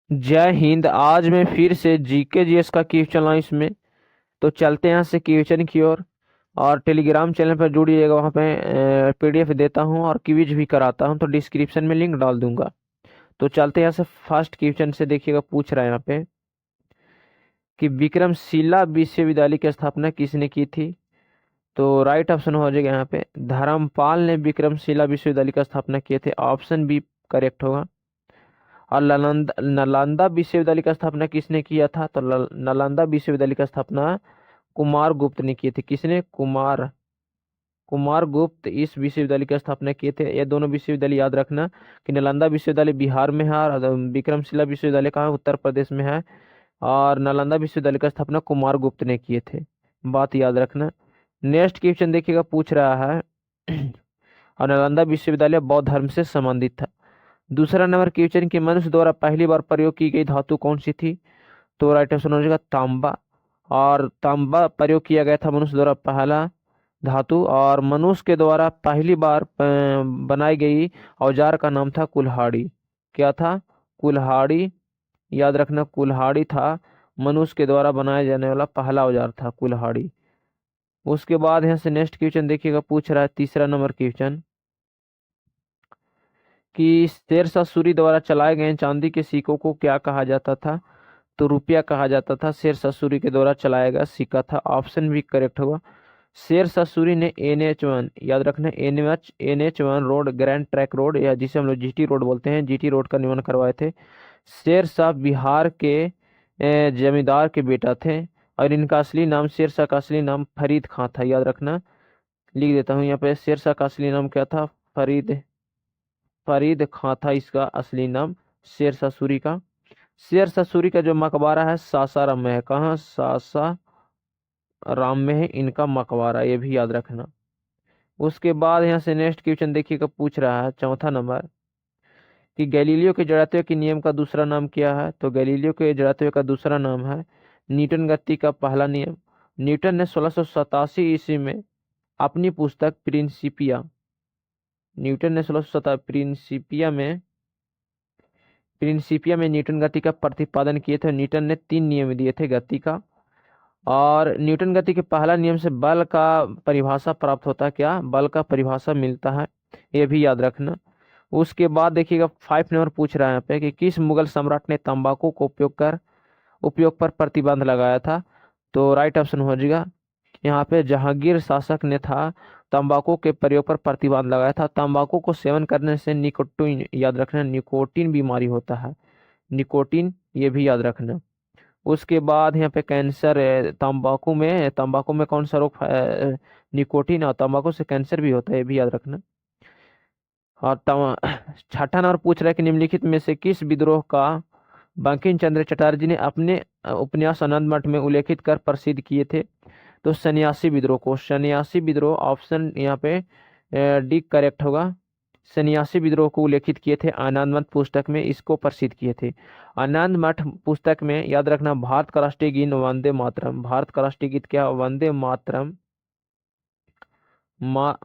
जय हिंद। आज मैं फिर से जीके जीएस का क्वेश्चन लाऊं इसमें। तो चलते हैं यहाँ से क्वेश्चन की ओर। और टेलीग्राम चैनल पर जुड़िएगा, वहाँ पे पीडीएफ देता हूँ और क्विज भी कराता हूँ, तो डिस्क्रिप्शन में लिंक डाल दूंगा। तो चलते हैं यहाँ से फर्स्ट क्वेश्चन से। देखिएगा, पूछ रहा है यहाँ पे कि विक्रमशिला विश्वविद्यालय की स्थापना किसने की थी। तो राइट ऑप्शन हो जाएगा यहाँ पे धर्मपाल ने विक्रमशिला विश्वविद्यालय की स्थापना किए थे। ऑप्शन बी करेक्ट होगा। और नालंदा विश्वविद्यालय की स्थापना किसने किया था। तो नालंदा विश्वविद्यालय की स्थापना कुमार गुप्त ने की थी। किसने? कुमार कुमार गुप्त इस विश्वविद्यालय की स्थापना किए थे। ये दोनों विश्वविद्यालय याद रखना कि नालंदा विश्वविद्यालय बिहार में है और विक्रमशिला विश्वविद्यालय कहाँ है? उत्तर प्रदेश में है। और नालंदा विश्वविद्यालय की स्थापना कुमार गुप्त ने किए थे। बात याद रखना। नेक्स्ट क्वेश्चन देखिएगा, पूछ रहा है और नालंदा विश्वविद्यालय बौद्ध धर्म से संबंधित था। दूसरा नंबर क्वेश्चन कि मनुष्य द्वारा पहली बार प्रयोग की गई धातु कौन सी थी। तो राइट ऑप्शन हो जाएगा तांबा। और तांबा प्रयोग किया गया था मनुष्य द्वारा पहला धातु। और मनुष्य के द्वारा पहली बार बनाई गई औजार का नाम था कुल्हाड़ी। क्या था? कुल्हाड़ी। याद रखना, कुल्हाड़ी था मनुष्य के द्वारा बनाया जाने वाला पहला औजार था कुल्हाड़ी। उसके बाद यहाँ से नेक्स्ट क्वेश्चन देखिएगा, पूछ रहा है तीसरा नंबर क्वेश्चन कि शेरशाह सूरी द्वारा चलाए गए चांदी के सिक्कों को क्या कहा जाता था। तो रुपया कहा जाता था। शेरशाह सूरी के द्वारा चलाया गया सिक्का था। ऑप्शन भी करेक्ट होगा। शेरशाह सूरी ने NH1, याद रखना, NH1 road, grand track road, या जिसे हम लोग GT रोड बोलते हैं, GT रोड का निर्माण करवाए थे। शेरशाह बिहार के जमींदार के बेटा थे। और इनका असली नाम, शेरशाह का असली नाम फरीद खां था। याद रखना, लिख देता हूँ यहाँ पे, शेरशाह का असली नाम क्या था? फरीद फरीद खां था इसका असली नाम शेरशाह सूरी का। शेरशाह सूरी का जो मकबरा है सासाराम में है। कहाँ? सासाराम में है इनका मकबरा, ये भी याद रखना। उसके बाद यहाँ से नेक्स्ट क्वेश्चन देखिएगा, पूछ रहा है चौथा नंबर कि गैलीलियो के जड़त्व के नियम का दूसरा नाम क्या है। तो गैलीलियो के जड़त्व का दूसरा नाम है न्यूटन गति का पहला नियम। न्यूटन ने 1687 ईस्वी में अपनी पुस्तक प्रिंसिपिया, न्यूटन ने 1687 प्रिंसिपिया में न्यूटन गति का प्रतिपादन किए थे। न्यूटन ने 3 नियम दिए थे गति का। और न्यूटन गति के पहला नियम से बल का परिभाषा प्राप्त होता है। क्या? बल का परिभाषा मिलता है, ये भी याद रखना। उसके बाद देखिएगा 5 नंबर पूछ रहा है यहाँ पे कि किस मुगल सम्राट ने तंबाकू को उपयोग पर प्रतिबंध लगाया था। तो राइट ऑप्शन हो जाएगा यहाँ पे जहांगीर शासक ने था तंबाकू के प्रयोग पर प्रतिबंध लगाया था। तंबाकू को सेवन करने से निकोटीन, याद रखना, निकोटीन बीमारी होता है। निकोटीन, ये भी याद रखना। उसके बाद यहाँ पे कैंसर है, तंबाकू में कौन सा रोग निकोटीन, और तंबाकू से कैंसर भी होता है, ये भी याद रखना। और छठा नंबर पूछ रहा है कि निम्नलिखित में से किस विद्रोह का बंकिम चंद्र चटर्जी ने अपने उपन्यास आनंद मठ में उल्लेखित कर प्रसिद्ध किए थे। तो सन्यासी विद्रोह को, सन्यासी विद्रोह, ऑप्शन यहाँ पे डी करेक्ट होगा। सन्यासी विद्रोह को उल्लेखित किए थे आनंद मठ पुस्तक में, इसको प्रसिद्ध किए थे। आनंद मठ पुस्तक में याद रखना भारत का राष्ट्रीय गीत वंदे मातरम। भारत का राष्ट्रीय गीत क्या? वंदे मातरम। मा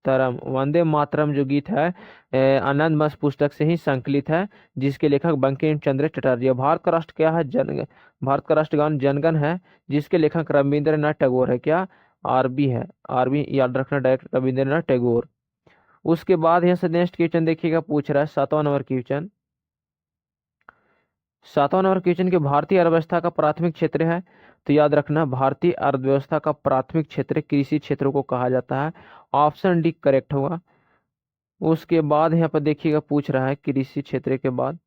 मातरम, वंदे मातरम जो गीत है आनंद मठ पुस्तक से ही संकलित है, जिसके लेखक बंकिम चंद्र चटर्जी है। भारत का राष्ट्र क्या है? भारत का राष्ट्रगान जनगण है, जिसके लेखक रविंद्रनाथ टैगोर है। क्या? आरबी है, आरबी याद रखना, डायरेक्ट रविंद्रनाथ टैगोर। उसके बाद यहाँ से नेक्स्ट क्वेश्चन देखिएगा, पूछ रहा है 7वां नंबर क्वेश्चन। 7वां नंबर क्वेश्चन के भारतीय अर्थव्यवस्था का प्राथमिक क्षेत्र है। तो याद रखना भारतीय अर्थव्यवस्था का प्राथमिक क्षेत्र कृषि क्षेत्र को कहा जाता है। ऑप्शन डी करेक्ट होगा। उसके बाद यहाँ पर देखिएगा, पूछ रहा है कृषि क्षेत्र के बाद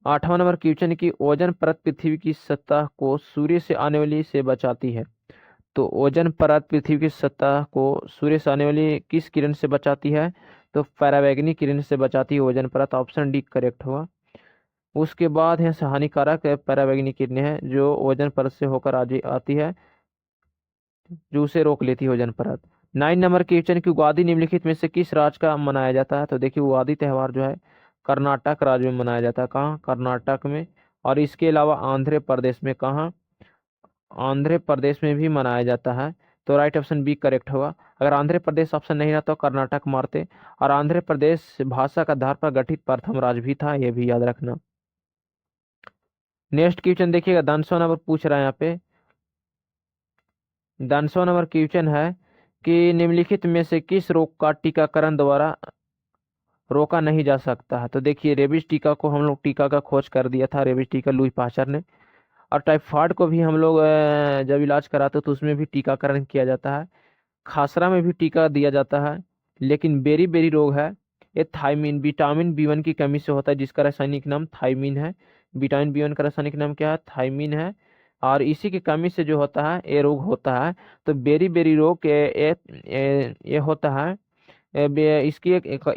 8वां नंबर क्वेश्चन की ओजोन परत पृथ्वी की सतह को सूर्य से आने वाली से बचाती है। तो ओजोन परत पृथ्वी की सतह को सूर्य से आने वाली किस किरण से बचाती है। तो पराबैंगनी किरण से बचाती है ओजोन परत। ऑप्शन डी करेक्ट होगा। उसके बाद यहाँ से हानिकारक पराबैंगनी किरणें हैं जो ओजोन परत से होकर आती है, जो उसे रोक लेती है ओजोन परत। 9 नंबर क्वेश्चन की उगादि निम्नलिखित में से किस राज्य का मनाया जाता है। तो देखिए उगादि त्यौहार जो है कर्नाटक राज्य में मनाया जाता है। कहाँ? कर्नाटक में। और इसके अलावा आंध्र प्रदेश में। कहाँ? आंध्र प्रदेश में भी मनाया जाता है। तो राइट ऑप्शन बी करेक्ट होगा। अगर आंध्र प्रदेश ऑप्शन नहीं रहा तो कर्नाटक मारते, और आंध्र प्रदेश भाषा का आधार पर गठित प्रथम राज्य भी था, ये भी याद रखना। नेक्स्ट क्वेश्चन देखिएगा, 10वां नंबर पूछ रहा है यहाँ पे। 10वां नंबर क्वेश्चन है कि निम्नलिखित में से किस रोग का टीकाकरण द्वारा रोका नहीं जा सकता है। तो देखिए, रेबीज टीका को हम लोग टीका का खोज कर दिया था, रेबीज टीका लुई पास्चर ने। और टाइफाइड को भी हम लोग जब इलाज कराते तो उसमें भी टीकाकरण किया जाता है। खासरा में भी टीका दिया जाता है। लेकिन बेरी बेरी रोग है, ये थायमीन विटामिन बी1 की कमी से होता है, जिसका रासायनिक नाम थायमीन है। विटामिन बी1 का रासायनिक नाम क्या है? थायमीन है। और इसी की कमी से जो होता है ये रोग होता है। तो बेरी बेरी रोग ये होता है।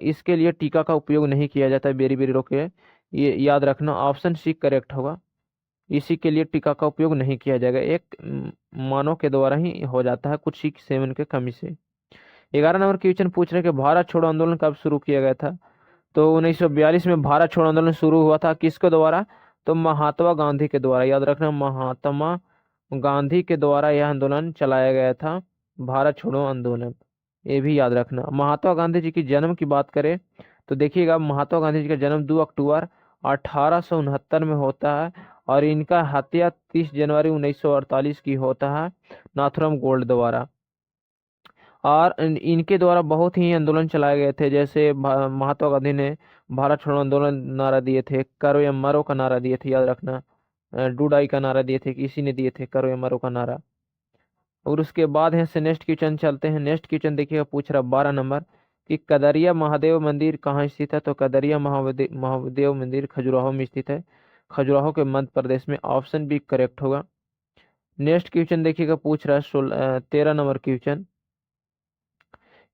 इसके लिए टीका का उपयोग नहीं किया जाता है बेरी बेरी रोग के। ये याद रखना, ऑप्शन सी करेक्ट होगा। इसी के लिए टीका का उपयोग नहीं किया जाएगा, एक मानव के द्वारा ही हो जाता है कुछ ही सेवन के कमी से। 11 नंबर क्वेश्चन पूछ रहे कि भारत छोड़ो आंदोलन कब शुरू किया गया था। तो 1942 में भारत छोड़ो आंदोलन शुरू हुआ था, किसके द्वारा? तो महात्मा गांधी के द्वारा। याद रखना, महात्मा गांधी के द्वारा यह आंदोलन चलाया गया था, भारत छोड़ो आंदोलन। ये भी याद रखना। महात्मा गांधी जी की जन्म की बात करें तो देखिएगा, महात्मा गांधी जी का जन्म 2 अक्टूबर 1869 में होता है, और इनका हत्या 30 जनवरी 1948 की होता है नाथुराम गोल्ड द्वारा। और इनके द्वारा बहुत ही आंदोलन चलाए गए थे, जैसे महात्मा गांधी ने भारत छोड़ो आंदोलन नारा दिए थे, करो या मरो का नारा दिए थे, याद रखना। डूडाई का नारा दिए थे, किसी ने दिए थे करो या मरो का नारा। और उसके बाद है से नेक्स्ट क्वेश्चन चलते हैं। नेक्स्ट क्वेश्चन देखिएगा, पूछ रहा 12 नंबर कि कदरिया महादेव मंदिर कहाँ स्थित है। तो कदरिया महादेव मंदिर खजुराहो में स्थित है, खजुराहो के मध्य प्रदेश में। ऑप्शन बी करेक्ट होगा। नेक्स्ट क्वेश्चन देखिएगा, पूछ रहा है 13 नंबर क्वेश्चन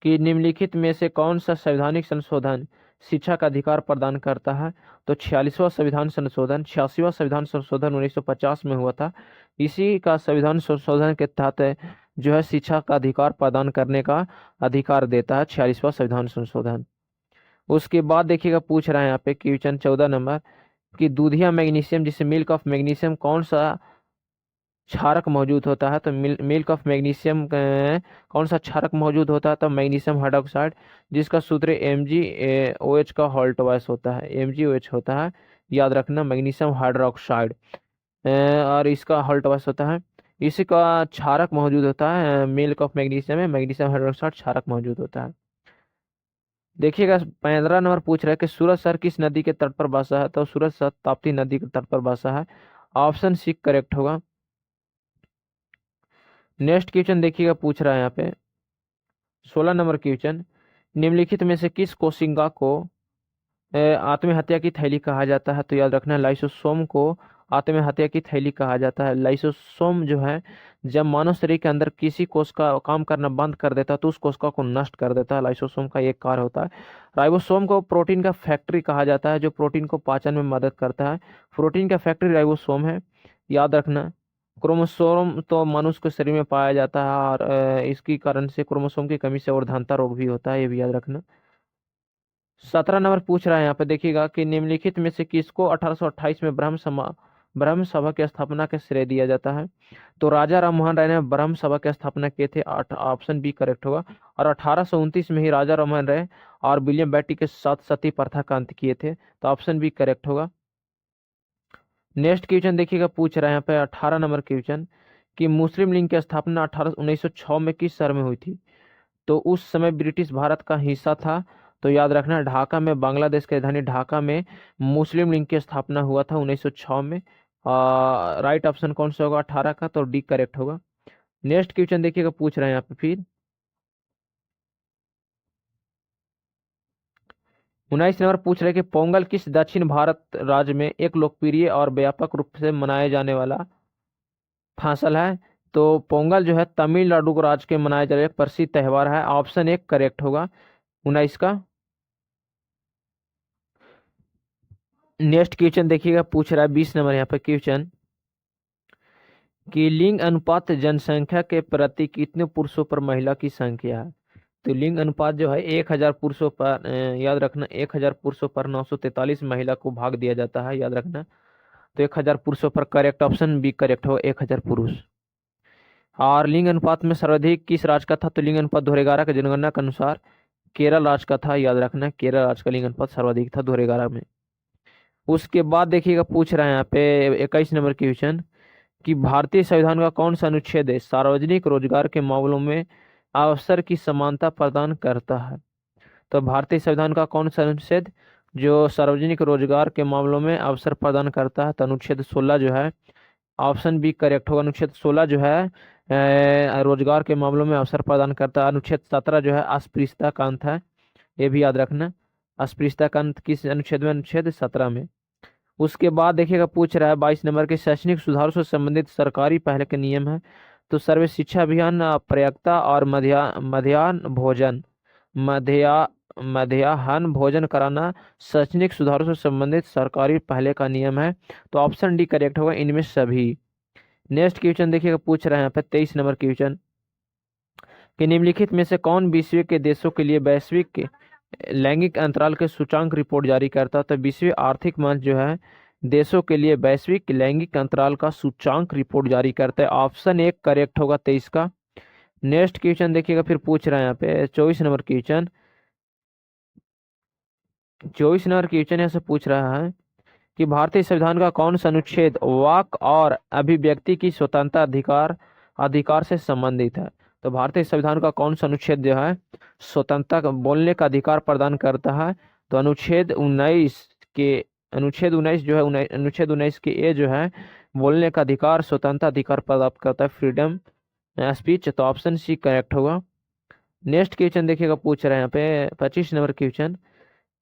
कि निम्नलिखित में से कौन सा संवैधानिक संशोधन शिक्षा का अधिकार प्रदान करता है। तो 46वां संविधान संशोधन, 86वां संविधान संशोधन 1950 में हुआ था। इसी का संविधान संशोधन के तहत जो है शिक्षा का अधिकार प्रदान करने का अधिकार देता है 46वां संविधान संशोधन। उसके बाद देखिएगा, पूछ रहा है यहाँ पे क्वेश्चन 14 नंबर कि दूधिया मैग्नीशियम, जिसे मिल्क ऑफ मैग्नीशियम, कौन सा क्षारक मौजूद होता है। तो मिल्क ऑफ मैग्नीशियम कौन सा क्षारक मौजूद होता है। तो मैग्नीशियम हाइड्रोक्साइड, जिसका सूत्र MgOH का हॉल्टवाइस होता है, MgOH होता है, याद रखना, मैग्नीशियम हाइड्रोक्साइड। और इसका हॉल्टवाइस होता है। इसी का क्षारक मौजूद होता है मिल्क ऑफ मैग्नीशियम में, मैग्नीशियम हाइड्रोक्साइड क्षारक मौजूद होता है। देखिएगा, 15 नंबर पूछ रहा है कि सूरत शहर किस नदी के तट पर बसा है। तो सूरत शहर ताप्ती नदी के तट पर बसा है, ऑप्शन सी करेक्ट होगा। नेक्स्ट क्वेश्चन देखिएगा, पूछ रहा है यहाँ पे 16 नंबर क्वेश्चन, निम्नलिखित में से किस कोशिका को आत्महत्या की थैली कहा जाता है। तो याद रखना, लाइसोसोम को आत्महत्या की थैली कहा जाता है। लाइसोसोम जो है, जब मानव शरीर के अंदर किसी कोश का काम करना बंद कर देता है तो उस कोशिका को नष्ट कर देता है, लाइसोसोम का एक कार्य होता है। राइबोसोम को प्रोटीन का फैक्ट्री कहा जाता है, जो प्रोटीन को पाचन में मदद करता है। प्रोटीन का फैक्ट्री राइबोसोम है, याद रखना। क्रोमोसोम तो मनुष्य के शरीर में पाया जाता है, और इसकी कारण से क्रोमोसोम की कमी से अर्धांता रोग भी होता है, ये भी याद रखना। 17 नंबर पूछ रहा है यहाँ पे, देखिएगा कि निम्नलिखित में से किसको 1828 में ब्रह्म सभा की स्थापना का श्रेय दिया जाता है। तो राजा राममोहन राय ने ब्रह्म सभा की स्थापना किए थे, ऑप्शन बी करेक्ट होगा। और 1829 में ही राजा राममोहन राय और विलियम बेटी के साथ सती प्रथा का अंत किए थे, तो ऑप्शन बी करेक्ट होगा। नेक्स्ट क्वेश्चन देखिएगा, पूछ रहा है यहाँ पे 18 नंबर क्वेश्चन कि मुस्लिम लीग की स्थापना 1906 में किस शहर में हुई थी। तो उस समय ब्रिटिश भारत का हिस्सा था, तो याद रखना, ढाका में, बांग्लादेश की राजधानी ढाका में मुस्लिम लीग की स्थापना हुआ था 1906 में। राइट ऑप्शन कौन सा होगा 18 का, तो डी करेक्ट होगा। नेक्स्ट क्वेश्चन देखिएगा, पूछ रहे हैं यहाँ पे फिर 19 नंबर पूछ रहे हैं कि पोंगल किस दक्षिण भारत राज्य में एक लोकप्रिय और व्यापक रूप से मनाए जाने वाला फसल है। तो पोंगल जो है तमिलनाडु राज्य के मनाए जाने वाला एक प्रसिद्ध त्योहार है, ऑप्शन एक करेक्ट होगा 19 का। नेक्स्ट क्वेश्चन देखिएगा, पूछ रहा है 20 नंबर यहाँ पे क्वेश्चन कि लिंग अनुपात जनसंख्या के प्रति कितने पुरुषों पर महिला की संख्या है। तो लिंग अनुपात जो है 1000 पुरुषों पर याद रखना, 1000 पुरुषों पर 943 महिला को भाग दिया जाता है, याद रखना। तो 1000 पुरुषों पर करेक्ट ऑप्शन बी करेक्ट हो, 1000 पुरुष। और लिंग अनुपात में सर्वाधिक किस राज्य का था? तो लिंग अनुपात 2011 के जनगणना के अनुसार केरल राज्य का था। याद रखना, केरल राज्य का लिंग अनुपात सर्वाधिक था 2011 में। उसके बाद देखिएगा, पूछ रहे हैं यहाँ पे 21 नंबर की क्वेश्चन कि भारतीय संविधान का कौन सा अनुच्छेद है सार्वजनिक रोजगार के मामलों में अवसर की समानता प्रदान करता है? तो भारतीय संविधान का कौन सा अनुच्छेद जो सार्वजनिक रोजगार के मामलों में अवसर प्रदान करता है? तो अनुच्छेद 16 जो है, ऑप्शन बी करेक्ट होगा। अनुच्छेद 16 जो है रोजगार के मामलों में अवसर प्रदान करता है। अनुच्छेद 17 जो है अस्पृश्यता का अंत है, ये भी याद रखना। अस्पृश्यता का अंत किस अनुच्छेद में? अनुच्छेद 17 में। उसके बाद देखिएगा, पूछ रहा है 22 नंबर के शैक्षणिक सुधारों से संबंधित सरकारी पहल के नियम है। तो सर्व शिक्षा अभियान, पर्याप्तता और मध्याह्न भोजन, मध्या मध्याह्न भोजन कराना शैक्षणिक सुधारों से संबंधित सरकारी पहले का नियम है। तो ऑप्शन डी करेक्ट होगा, इनमें सभी। नेक्स्ट क्वेश्चन देखिएगा, पूछ रहे हैं यहाँ पे 23 नंबर क्वेश्चन कि निम्नलिखित में से कौन विश्व के देशों के लिए वैश्विक लैंगिक अंतराल के सूचांक रिपोर्ट जारी करता है? तो विश्व आर्थिक मंच जो है देशों के लिए वैश्विक लैंगिक अंतराल का सूचांक रिपोर्ट जारी करता है। ऑप्शन एक करेक्ट होगा 23 का। नेक्स्ट क्वेश्चन देखिएगा, फिर पूछ रहे हैं यहाँ पे 24 नंबर क्वेश्चन। 24 नंबर क्वेश्चन यहाँ से पूछ रहा है कि भारतीय संविधान का कौन सा अनुच्छेद वाक और अभिव्यक्ति की स्वतंत्रता अधिकार अधिकार से संबंधित है? तो भारतीय संविधान का कौन सा अनुच्छेद जो है स्वतंत्रता बोलने का अधिकार प्रदान करता है? तो अनुच्छेद 19 जो है, अनुच्छेद 19 के ए जो है बोलने का अधिकार, स्वतंत्रता अधिकार प्रदान करता है, फ्रीडम स्पीच। तो ऑप्शन सी करेक्ट होगा। नेक्स्ट क्वेश्चन देखिएगा, पूछ रहे हैं यहाँ पे 25 नंबर क्वेश्चन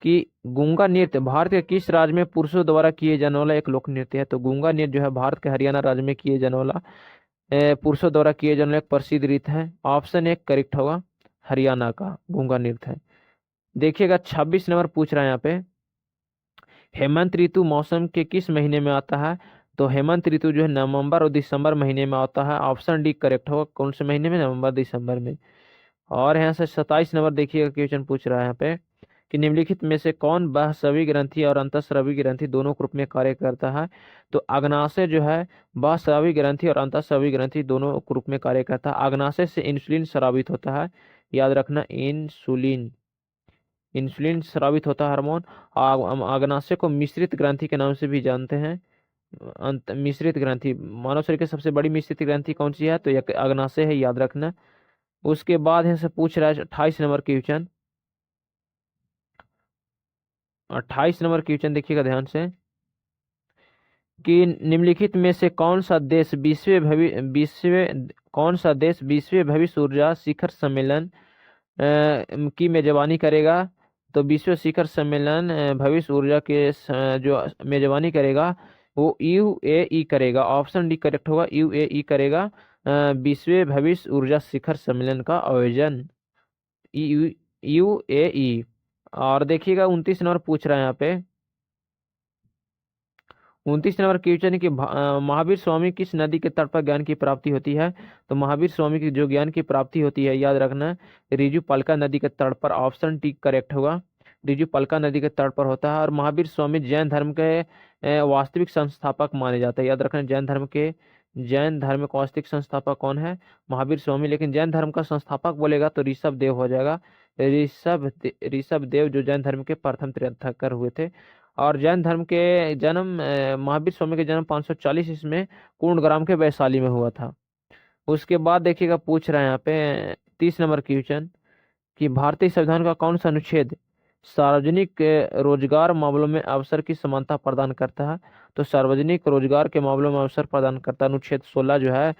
कि गूंगा नृत्य भारत के किस राज्य में पुरुषों द्वारा किए जाने वाला एक लोक नृत्य है? तो गूंगा नृत्य जो है भारत के हरियाणा राज्य में किए जाने वाला पुरुषों द्वारा किए जाने वाला एक प्रसिद्ध नृत्य है। ऑप्शन एक करेक्ट होगा, हरियाणा का गूंगा नृत्य है। देखिएगा 26 नंबर पूछ रहा है यहाँ पे, हेमंत ऋतु मौसम के किस महीने में आता है? तो हेमंत ऋतु जो है नवंबर और दिसंबर महीने में आता है। ऑप्शन डी करेक्ट होगा, कौन से महीने में? नवंबर दिसंबर में। और यहाँ से 27 नंबर देखिएगा, क्वेश्चन पूछ रहा है यहाँ पे कि निम्नलिखित में से कौन बाह्यस्रावी ग्रंथि और अंतःस्रावी ग्रंथि दोनों ग्रुप में कार्य करता है? तो अग्नाशय जो है बाह्यस्रावी ग्रंथि और अंतःस्रावी ग्रंथि दोनों ग्रुप में कार्य करता है। अग्नाशय से इंसुलिन स्रावित होता है, याद रखना, इंसुलिन इंसुलिन स्रावित होता है हार्मोन। अग्नाशय को मिश्रित ग्रंथि के नाम से भी जानते हैं। अंत मिश्रित ग्रंथि, मानव शरीर की सबसे बड़ी मिश्रित ग्रंथि कौन सी है? तो यह अग्नाशय है, याद रखना। उसके बाद है से पूछ रहा है 28 नंबर क्वेश्चन। 28 नंबर क्वेश्चन देखिएगा ध्यान से कि निम्नलिखित में से कौन सा देश विश्व भविष्य ऊर्जा शिखर सम्मेलन की मेजबानी करेगा? तो विश्व शिखर सम्मेलन भविष्य ऊर्जा के जो मेजबानी करेगा वो यूएई करेगा। ऑप्शन डी करेक्ट होगा, यूएई करेगा विश्व भविष्य ऊर्जा शिखर सम्मेलन का आयोजन, यूएई। और देखिएगा 29 नंबर पूछ रहा है यहाँ पे, 29 नंबर क्वेश्चन है कि महावीर स्वामी किस नदी के तट पर ज्ञान की प्राप्ति होती है? तो महावीर स्वामी की जो ज्ञान की प्राप्ति होती है, याद रखना, रिजु पलका नदी के तट पर। ऑप्शन टी करेक्ट होगा, रिजु पलका नदी के तट पर होता है। और महावीर स्वामी जैन धर्म के वास्तविक संस्थापक माने जाते हैं। याद रखना, जैन धर्म के वास्तविक संस्थापक कौन है? महावीर स्वामी। लेकिन जैन धर्म का संस्थापक बोलेगा तो ऋषभ देव हो जाएगा। ऋषभ देव जो जैन धर्म के प्रथम तीर्थंकर हुए थे। और जैन धर्म के जन्म महावीर स्वामी के जन्म 540 ईस्वी पूर्णग्राम के वैशाली में हुआ था। उसके बाद देखिएगा, पूछ रहे हैं यहाँ पे 30 नंबर क्वेश्चन कि भारतीय संविधान का कौन सा अनुच्छेद सार्वजनिक रोजगार मामलों में अवसर की समानता प्रदान करता है? तो सार्वजनिक रोजगार के मामलों में अवसर प्रदान करता है अनुच्छेद 16 जो है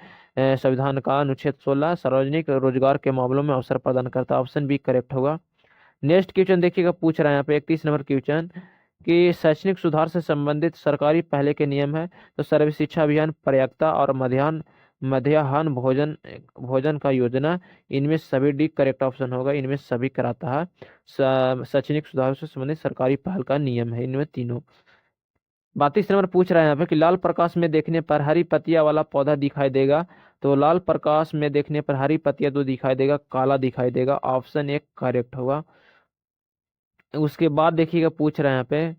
संविधान का अनुच्छेद 16 सार्वजनिक रोजगार के मामलों में अवसर प्रदान करता है। ऑप्शन बी करेक्ट होगा। नेक्स्ट क्वेश्चन देखिएगा, पूछ रहा है यहाँ पे 31 नंबर क्वेश्चन कि शैक्षणिक सुधार से संबंधित सरकारी पहले के नियम है। तो सर्व शिक्षा अभियान, पर्याप्तता और मध्याह्न भोजन का योजना, इनमें सभी डी करेक्ट ऑप्शन होगा, इनमें सभी कराता है। शैक्षणिक सुधार से संबंधित सरकारी पहल का नियम है इनमें तीनों। 32 नंबर पूछ रहा है यहाँ पे कि लाल प्रकाश में देखने पर हरी पत्तियां वाला पौधा दिखाई देगा? तो लाल प्रकाश में देखने पर हरी पत्तियां तो दिखाई देगा, काला दिखाई देगा। ऑप्शन एक करेक्ट होगा। उसके बाद देखिएगा, पूछ रहे हैं यहाँ पे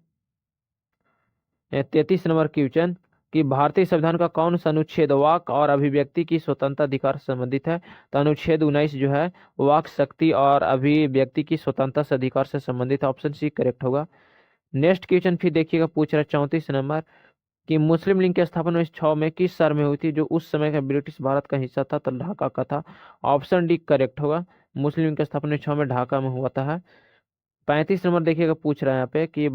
33 नंबर क्वेश्चन कि भारतीय संविधान का कौन सा अनुच्छेद वाक और अभिव्यक्ति की स्वतंत्रता अधिकार से संबंधित है? तो अनुच्छेद 19 जो है वाक शक्ति और अभिव्यक्ति की स्वतंत्रता से अधिकार से संबंधित है। ऑप्शन सी करेक्ट होगा। नेक्स्ट क्वेश्चन फिर देखिएगा, पूछ रहा है 34 नंबर कि मुस्लिम लीग की स्थापना 1906 में किस शहर में हुई थी, जो उस समय का ब्रिटिश भारत का हिस्सा था? तो ढाका का था। ऑप्शन डी करेक्ट होगा। मुस्लिम लीग की स्थापना 1906 में ढाका में हुआ था। 35 नंबर देखिएगा, पूछ रहा है यहाँ पे कि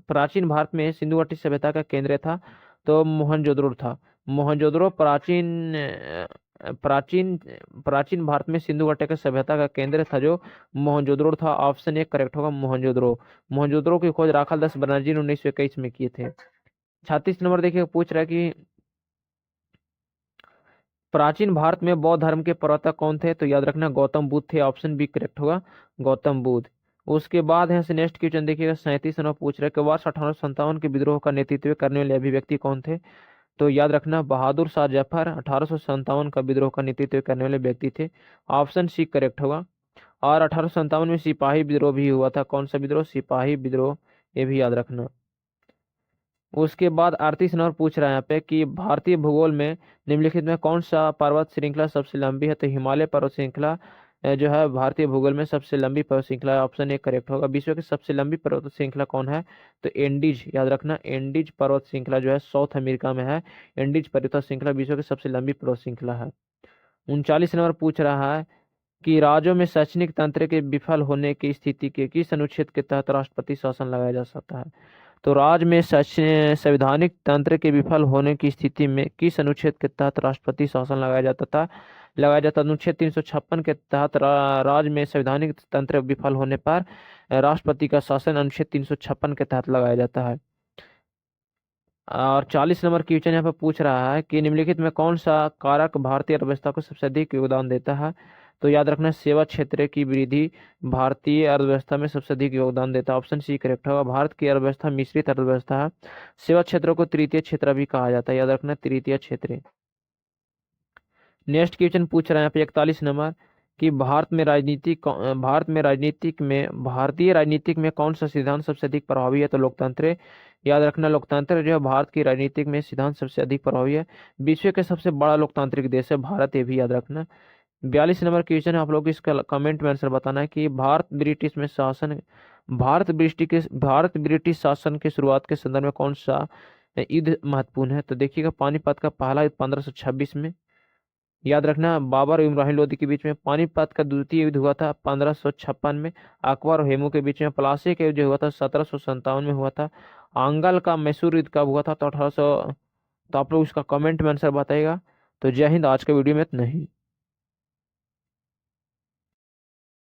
प्राचीन भारत में सिंधु घाटी सभ्यता का केंद्र था? तो मोहनजोदड़ो था। मोहनजोदड़ो प्राचीन प्राचीन भारत में सिंधु घाटी का सभ्यता का केंद्र था, जो मोहनजोदड़ो था। ऑप्शन ए करेक्ट होगा, मोहनजोदड़ो। मोहनजोदड़ो की खोज राखालदास बनर्जी ने 1921 में किए थे। 36 नंबर देखिए, पूछ रहा है कि प्राचीन भारत में बौद्ध धर्म के प्रवर्तक कौन थे? तो याद रखना गौतम बुद्ध थे। ऑप्शन बी करेक्ट होगा, गौतम बुद्ध। उसके बाद यहाँ से नेक्स्ट क्वेश्चन देखिएगा, 37 नंबर पूछ रहा है कि वर्ष 1857 के विद्रोह का नेतृत्व करने वाले अभिव्यक्ति कौन थे? तो याद रखना बहादुर शाह जफर 1857 का विद्रोह का नेतृत्व करने वाले व्यक्ति थे। ऑप्शन सी करेक्ट होगा। और 1857 में सिपाही विद्रोह भी हुआ था। कौन सा विद्रोह? सिपाही विद्रोह, ये भी याद रखना। उसके बाद 38 नंबर पूछ रहा है यहाँ पे कि भारतीय भूगोल में निम्नलिखित में कौन सा पर्वत श्रृंखला सबसे लंबी है? तो हिमालय पर्वत श्रृंखला जो है भारतीय भूगोल में सबसे लंबी पर्वत श्रृंखला है। ऑप्शन ए करेक्ट होगा। विश्व की सबसे लंबी पर्वत श्रृंखला कौन है? तो एंडीज, याद रखना एंडीज पर्वत श्रृंखला जो है साउथ अमेरिका में है। एंडीज पर्वत श्रृंखला विश्व की सबसे लंबी पर्वत श्रृंखला है। 39 नंबर पूछ रहा है कि राज्यों में शैक्षणिक तंत्र के विफल होने की स्थिति के किस अनुच्छेद के तहत राष्ट्रपति शासन लगाया जा सकता है? तो राज्य में संवैधानिक तंत्र के विफल होने की स्थिति में किस अनुच्छेद के तहत राष्ट्रपति शासन लगाया जाता? अनुच्छेद 356 के तहत राज्य में संवैधानिक तंत्र विफल होने पर राष्ट्रपति का शासन अनुच्छेद 356 के तहत लगाया जाता है। और 40 नंबर क्वेश्चन यहाँ पर पूछ रहा है कि निम्नलिखित में कौन सा कारक भारतीय अर्थव्यवस्था को सबसे अधिक योगदान देता है? तो याद रखना सेवा क्षेत्र की वृद्धि भारतीय अर्थव्यवस्था में सबसे अधिक योगदान देता है। ऑप्शन सी करेक्ट होगा। भारत की अर्थव्यवस्था मिश्रित अर्थव्यवस्था है। सेवा क्षेत्रों को तृतीय क्षेत्र भी कहा जाता है। याद रखना तृतीय क्षेत्र। नेक्स्ट क्वेश्चन पूछ रहे हैं यहाँ पे 41 नंबर कि भारतीय राजनीतिक में कौन सा सिद्धांत सबसे अधिक प्रभावी है? तो लोकतंत्र। याद रखना लोकतंत्र जो है भारत की राजनीतिक में सिद्धांत सबसे अधिक प्रभावी है। विश्व के सबसे बड़ा लोकतांत्रिक देश है भारत, ये भी याद रखना। 42 नंबर क्वेश्चन है, आप लोग इसका कमेंट में आंसर बताना है कि भारत ब्रिटिश शासन के शुरुआत के संदर्भ में कौन सा युद्ध महत्वपूर्ण है? तो देखिएगा पानीपत का पहला युद्ध 1526 में। याद रखना बाबर और इब्राहिम लोदी के बीच में पानीपत का द्वितीय युद्ध हुआ था 1556 में। अकबर और हेमू के बीच में प्लासी का युद्ध हुआ था 1757 में हुआ था। आंगल का मैसूर युद्ध कब हुआ था? तो 1800। तो आप लोग उसका कमेंट में आंसर बताइएगा। तो जय हिंद, आज के वीडियो में इतना ही।